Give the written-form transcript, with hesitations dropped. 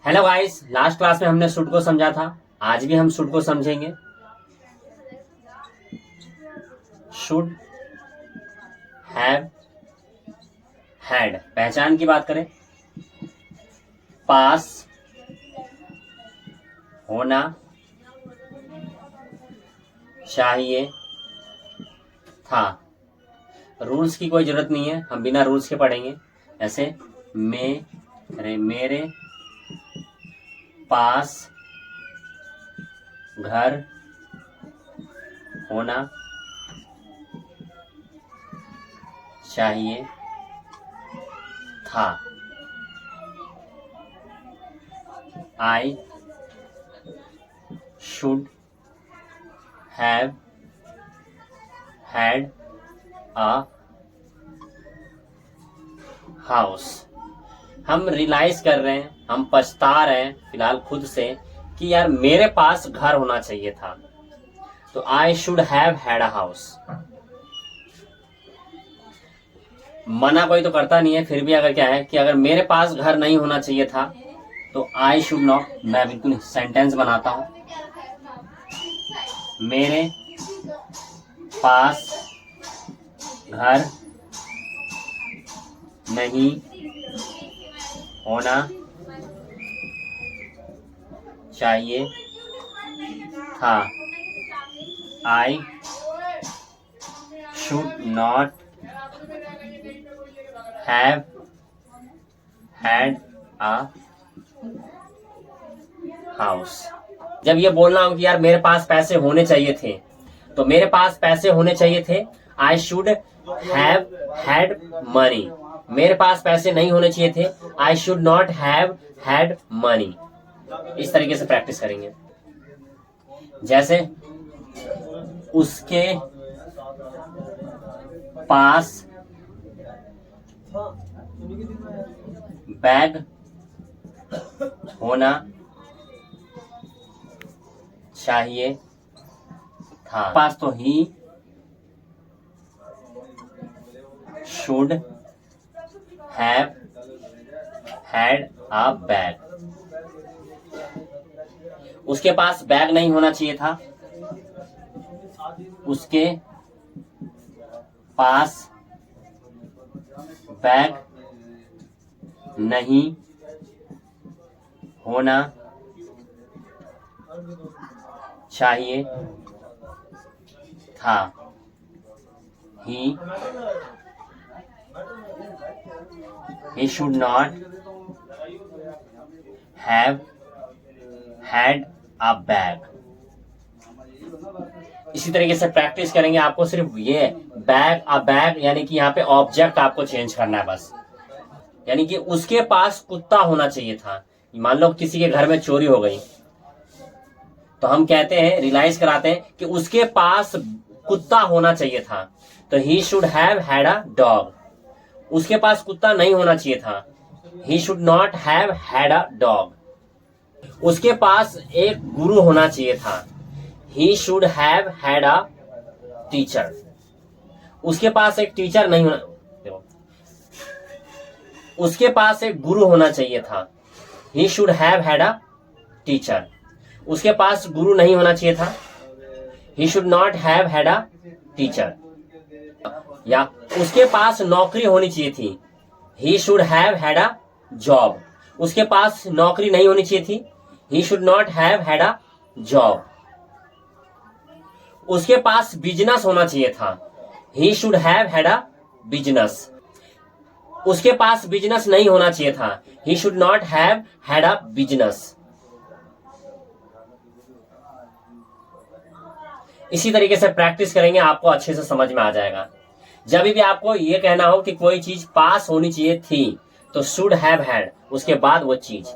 Hello guys, last class में हमने should को समझा था। आज भी हम शुड को समझेंगे। शुड हैव हैड, पहचान की बात करें, पास होना चाहिए था। रूल्स की कोई जरूरत नहीं है, हम बिना रूल्स के पढ़ेंगे। ऐसे मेरे पास घर होना चाहिए था। I should have had a house। हम रियलाइज कर रहे हैं, हम पछता रहे हैं फिलहाल खुद से कि यार मेरे पास घर होना चाहिए था। तो I should have had a house. मना कोई तो करता नहीं है, फिर भी अगर क्या है कि अगर मेरे पास घर नहीं होना चाहिए था तो आई शुड नॉट, मैं बिल्कुल सेंटेंस बनाता हूं, मेरे पास घर नहीं होना चाहिए था। I should not have had a house. जब ये बोलना हो कि यार मेरे पास पैसे होने चाहिए थे, तो मेरे पास पैसे होने चाहिए थे, I should have had money. मेरे पास पैसे नहीं होने चाहिए थे, I should not have had money. इस तरीके से प्रैक्टिस करेंगे। जैसे उसके पास बैग होना चाहिए था। पास तो he should have had a bag. उसके पास बैग नहीं होना चाहिए था, उसके पास बैग नहीं होना चाहिए था। he should not have had a bag। इसी तरीके से प्रैक्टिस करेंगे। आपको सिर्फ ये बैग अ बैग यानी कि यहाँ पे ऑब्जेक्ट आपको चेंज करना है बस। यानी कि उसके पास कुत्ता होना चाहिए था। मान लो किसी के घर में चोरी हो गई, तो हम कहते हैं, रियलाइज कराते हैं कि उसके पास कुत्ता होना चाहिए था। तो he should have had a dog. उसके पास कुत्ता नहीं होना चाहिए था, he should not have had a dog. उसके पास एक गुरु होना चाहिए था, he should have had a teacher. उसके पास एक टीचर नहीं होना, उसके पास एक गुरु होना चाहिए था, he should have had a teacher. उसके पास गुरु नहीं होना चाहिए था, he should not have had a teacher. या उसके पास नौकरी होनी चाहिए थी, he should have had a job. उसके पास नौकरी नहीं होनी चाहिए थी, he should not have had a job. उसके पास बिजनेस होना चाहिए था, he should have had a business. उसके पास बिजनेस नहीं होना चाहिए था, he should not have had a business. इसी तरीके से प्रैक्टिस करेंगे, आपको अच्छे से समझ में आ जाएगा। जब भी आपको ये कहना हो कि कोई चीज पास होनी चाहिए थी, तो शुड हैव हैड, उसके बाद वो चीज